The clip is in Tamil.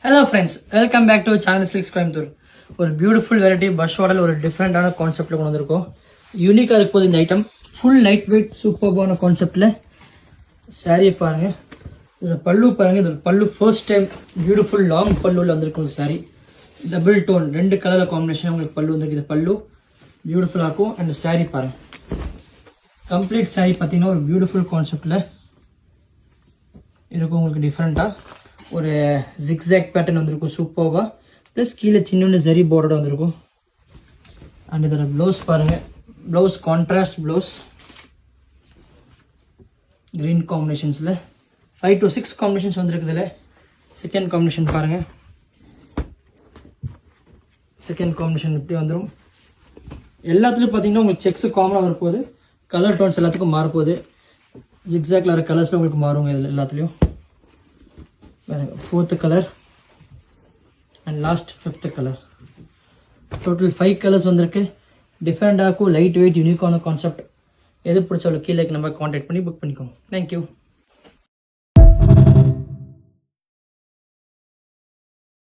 Hello friends, welcome back to channel silks Coimbatore. ஒரு பியூட்டிஃபுல் வெரைட்டி பஷ் மாடல், ஒரு டிஃப்ரெண்டான கான்செப்டில் கொண்டு வந்திருக்கோம். யூனிக்காக இருக்கும் போது இந்த ஐட்டம் ஃபுல் லைட் வெயிட் சூப்பர்பான கான்செப்டில் சாரியை பாருங்கள். இதில் பல்லு பாருங்கள். இதில் பல்லு ஃபர்ஸ்ட் டைம் பியூட்டிஃபுல் லாங் பல்லுவில் வந்திருக்கும் சாரி. டபுள் டோன் 2 கலரில் காம்பினேஷன் உங்களுக்கு பல்லு வந்திருக்கு. இது பல்லு பியூட்டிஃபுல்லாக இருக்கும். அண்ட் சாரி பாருங்கள், கம்ப்ளீட் சாரி பார்த்தீங்கன்னா ஒரு பியூட்டிஃபுல் கான்செப்டில் இருக்கும். உங்களுக்கு டிஃப்ரெண்ட்டாக ஒரு ஜிக்ஸாக் பேட்டர்ன் வந்திருக்கும் சூப்பர்வா. ப்ளஸ் கீழே சின்ன ஜரி பார்டரோட வந்திருக்கும். அண்ட் இதோட ப்ளவுஸ் பாருங்கள். ப்ளவுஸ் கான்ட்ராஸ்ட் ப்ளவுஸ், க்ரீன் காம்பினேஷன்ஸில் 5 to 6 காம்பினேஷன்ஸ் வந்துருக்குதுல. செகண்ட் காம்பினேஷன் பாருங்கள். செகண்ட் காம்பினேஷன் இப்படி வந்துடும். எல்லாத்துலேயும் பார்த்தீங்கன்னா உங்களுக்கு செக்ஸு காமனாக வரப்போகுது. கலர் டோன்ஸ் எல்லாத்துக்கும் மாறப்போகுது. ஜிக்ஸாக்ல வர கலர்ஸில் உங்களுக்கு மாறுங்க. இதில் எல்லாத்துலேயும் fourth colour and last 5th colour. Total 5 colours வந்திருக்கு. டிஃப்ரெண்டாக இருக்கும், லைட் வெயிட் யூனிக்கான கான்செப்ட். எது பிடிச்சாலும் கீழே நம்ம கான்டாக்ட் பண்ணி புக் பண்ணிக்கோங்க. தேங்க்யூ.